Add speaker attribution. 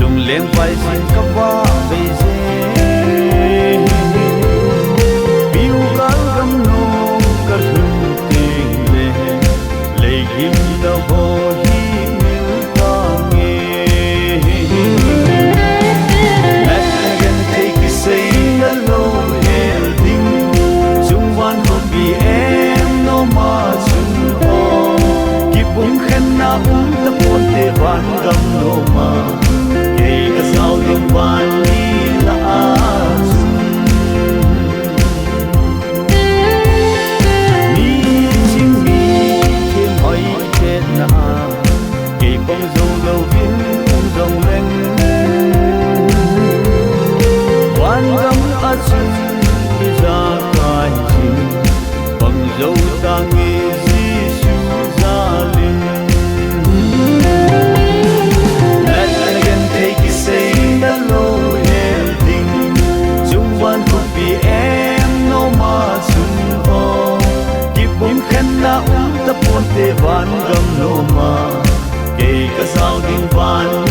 Speaker 1: Lungleng vaijin kavah veije Peugal gamnom kalhun tengleh Leiset hohi tange Natna genthei kisei talou Chungvan khopi nom'a chun Kibung khenna tapon te van gamnom'a Chungvan la chun mi chim mi thêm hỏi chết na Kibung dâu lâu vin Lungleng quan gam a chun đi ra cai chim bằng dâu tange Giêsu ra linh talou Chungvan khopi nom'a chun Kibung khenna tapon te van gamnom'a ke ka sao ding van